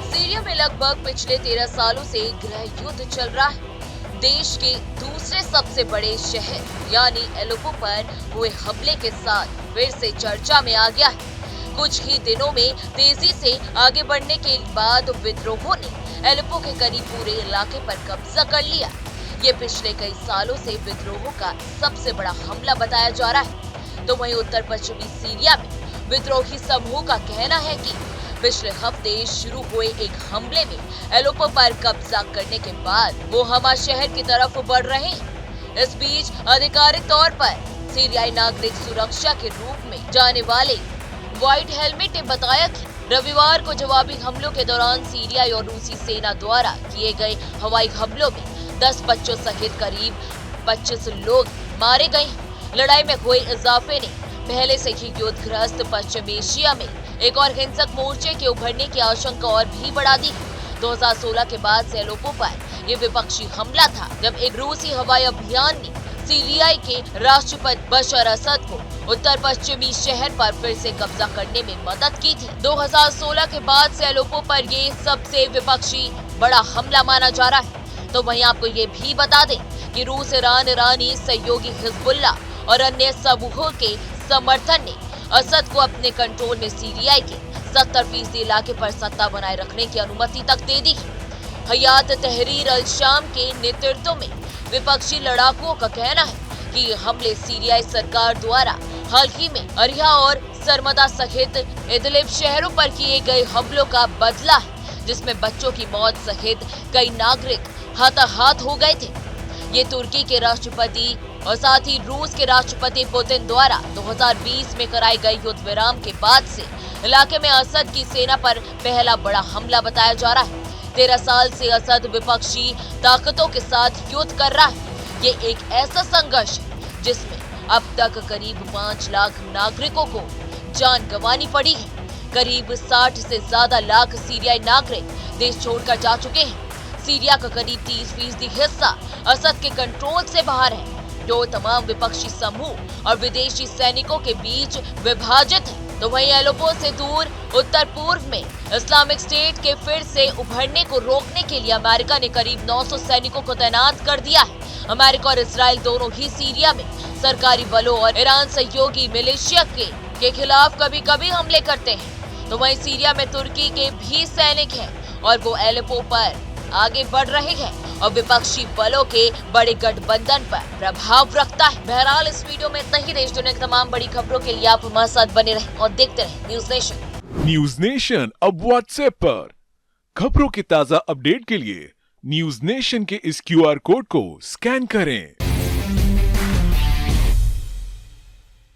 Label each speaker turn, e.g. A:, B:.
A: Syria में लगभग पिछले 13 सालों से गृह युद्ध चल रहा है। देश के दूसरे सबसे बड़े शहर यानी एलेप्पो पर हुए हमले के साथ फिर से चर्चा में आ गया है। कुछ ही दिनों में तेजी से आगे बढ़ने के बाद विद्रोहों ने एलेप्पो के करीब पूरे इलाके पर कब्जा कर लिया। ये पिछले कई सालों से विद्रोहों का सबसे बड़ा हमला बताया जा रहा है। तो वहीं उत्तर पश्चिमी सीरिया में विद्रोही समूह का कहना है कि पिछले हफ्ते शुरू हुए एक हमले में एलेप्पो पर कब्जा करने के बाद वो हमा शहर की तरफ बढ़ रहे हैं। इस बीच आधिकारिक तौर पर सीरियाई नागरिक सुरक्षा के रूप में जाने वाले व्हाइट हेलमेट ने बताया कि रविवार को जवाबी हमलों के दौरान सीरियाई और रूसी सेना द्वारा किए गए हवाई हमलों में 10 बच्चों सहित करीब 25 लोग मारे गए। लड़ाई में हुए इजाफे ने पहले से ही युद्धग्रस्त पश्चिम एशिया में एक और हिंसक मोर्चे के उभरने की आशंका और भी बढ़ा दी। 2016 के बाद से एलेप्पो पर ये विपक्षी हमला था, जब एक रूसी हवाई अभियान ने सीरियाई के राष्ट्रपति बशर असद को उत्तर पश्चिमी शहर पर फिर से कब्जा करने में मदद की थी। 2016 के बाद से एलेप्पो पर ये सबसे विपक्षी बड़ा हमला माना जा रहा है। तो वहीं आपको ये भी बता दें कि रूस, ईरानी सहयोगी हिजबुल्ला और अन्य समूहों के समर्थन ने असद को अपने कंट्रोल में सीरिया के 70% इलाके पर सत्ता बनाए रखने की अनुमति तक दे दी। हयात तहरीर अल शाम के नेतृत्व में विपक्षी लड़ाकुओं का कहना है कि ये हमले सीरियाई सरकार द्वारा हाल ही में अरिहा और सरमदा सहित इदलिब शहरों पर किए गए हमलों का बदला है, जिसमें बच्चों की मौत सहित कई नागरिक हताहत हो गए थे। ये तुर्की के राष्ट्रपति और साथ ही रूस के राष्ट्रपति पुतिन द्वारा 2020 में कराए गए युद्ध विराम के बाद से इलाके में असद की सेना पर पहला बड़ा हमला बताया जा रहा है। 13 साल से असद विपक्षी ताकतों के साथ युद्ध कर रहा है। ये एक ऐसा संघर्ष है जिसमें अब तक करीब 5 लाख नागरिकों को जान गंवानी पड़ी है। करीब 60 से ज्यादा लाख सीरियाई नागरिक देश छोड़कर जा चुके हैं। सीरिया का करीब 30% हिस्सा असद के कंट्रोल से बाहर है, जो तमाम विपक्षी समूह और विदेशी सैनिकों के बीच विभाजित है। तो वहीं एलेप्पो से दूर उत्तर पूर्व में इस्लामिक स्टेट के फिर से उभरने को रोकने के लिए अमेरिका ने करीब 900 सैनिकों को तैनात कर दिया है। अमेरिका और इसराइल दोनों ही सीरिया में सरकारी बलों और ईरान सहयोगी मिलिशिया के खिलाफ कभी कभी हमले करते हैं। तो वहीं सीरिया में तुर्की के भी सैनिक हैं और वो एलेप्पो पर आगे बढ़ रहे हैं और विपक्षी बलों के बड़े गठबंधन पर प्रभाव रखता है। बहरहाल इस वीडियो में इतना ही। देश दुनिया की तमाम बड़ी खबरों के लिए आप हमारे साथ बने रहें और देखते रहें न्यूज नेशन।
B: न्यूज नेशन अब व्हाट्सएप पर खबरों की ताजा अपडेट के लिए न्यूज नेशन के इस QR कोड को स्कैन करें।